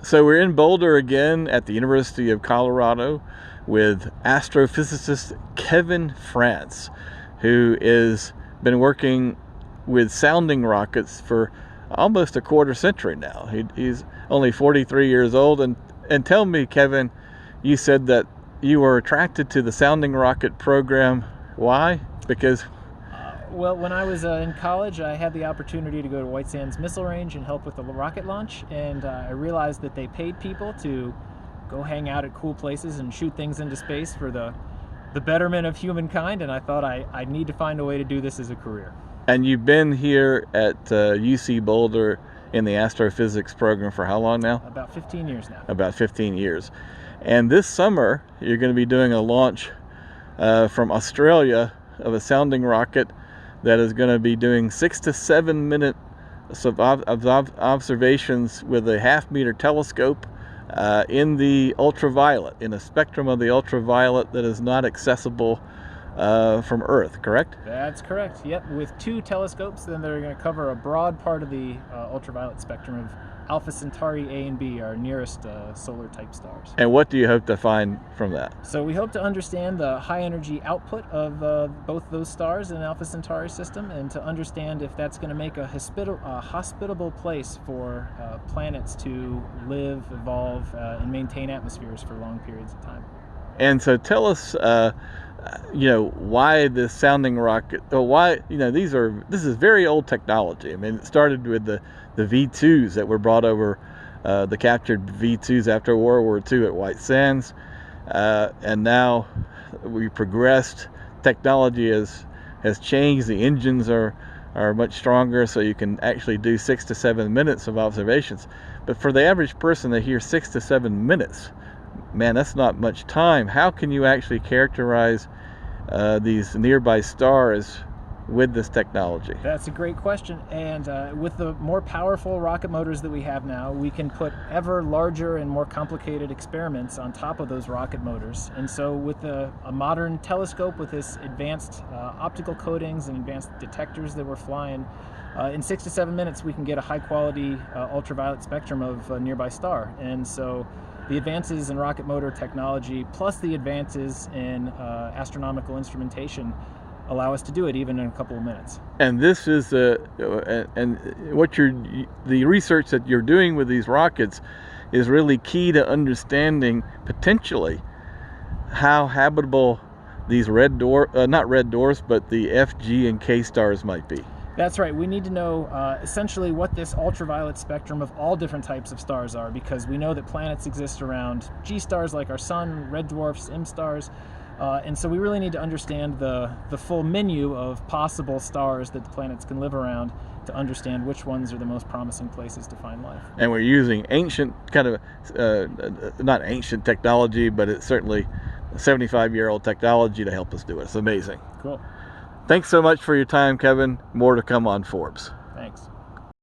So we're in Boulder again at the University of Colorado with astrophysicist Kevin France, who has been working with sounding rockets for almost a quarter century now. He's only 43 years old. And tell me, Kevin, you said that you were attracted to the sounding rocket program. Why? Because Well, when I was in college, I had the opportunity to go to White Sands Missile Range and help with the rocket launch, and I realized that they paid people to go hang out at cool places and shoot things into space for the betterment of humankind, and I thought I need to find a way to do this as a career. and you've been here at UC Boulder in the astrophysics program for how long now? About 15 years now. About 15 years. And this summer, you're going to be doing a launch from Australia of a sounding rocket that is going to be doing 6 to 7 minutes of observations with a half-meter telescope in the ultraviolet, in a spectrum of the ultraviolet that is not accessible from Earth, correct? That's correct. Yep, with 2 telescopes, then they're going to cover a broad part of the ultraviolet spectrum of Alpha Centauri A and B, our nearest solar-type stars. And what do you hope to find from that? So we hope to understand the high-energy output of both those stars in the Alpha Centauri system, and to understand if that's going to make a hospitable place for planets to live, evolve, and maintain atmospheres for long periods of time. And so tell us, why this sounding rocket, why, this is very old technology. I mean, it started with the V2s that were brought over, the captured V2s after World War II at White Sands. And now we progressed. Technology has changed. The engines are much stronger, so you can actually do 6 to 7 minutes of observations. But for the average person, they hear 6 to 7 minutes. Man, that's not much time. How can you actually characterize these nearby stars with this technology? That's a great question, and with the more powerful rocket motors that we have now, we can put ever larger and more complicated experiments on top of those rocket motors. And so with a modern telescope with this advanced optical coatings and advanced detectors that we're flying, in 6 to 7 minutes we can get a high quality ultraviolet spectrum of a nearby star. And so the advances in rocket motor technology plus the advances in astronomical instrumentation allow us to do it even in a couple of minutes. And this is the research that you're doing with these rockets is really key to understanding potentially how habitable these not red dwarfs, but the F, G, and K stars might be. That's right. We need to know essentially what this ultraviolet spectrum of all different types of stars are, because we know that planets exist around G stars like our sun, red dwarfs, M stars, and so we really need to understand the full menu of possible stars that the planets can live around to understand which ones are the most promising places to find life. And we're using ancient kind of, not ancient technology, but it's certainly 75-year-old technology to help us do it. It's amazing. Cool. Thanks so much for your time, Kevin. More to come on Forbes. Thanks.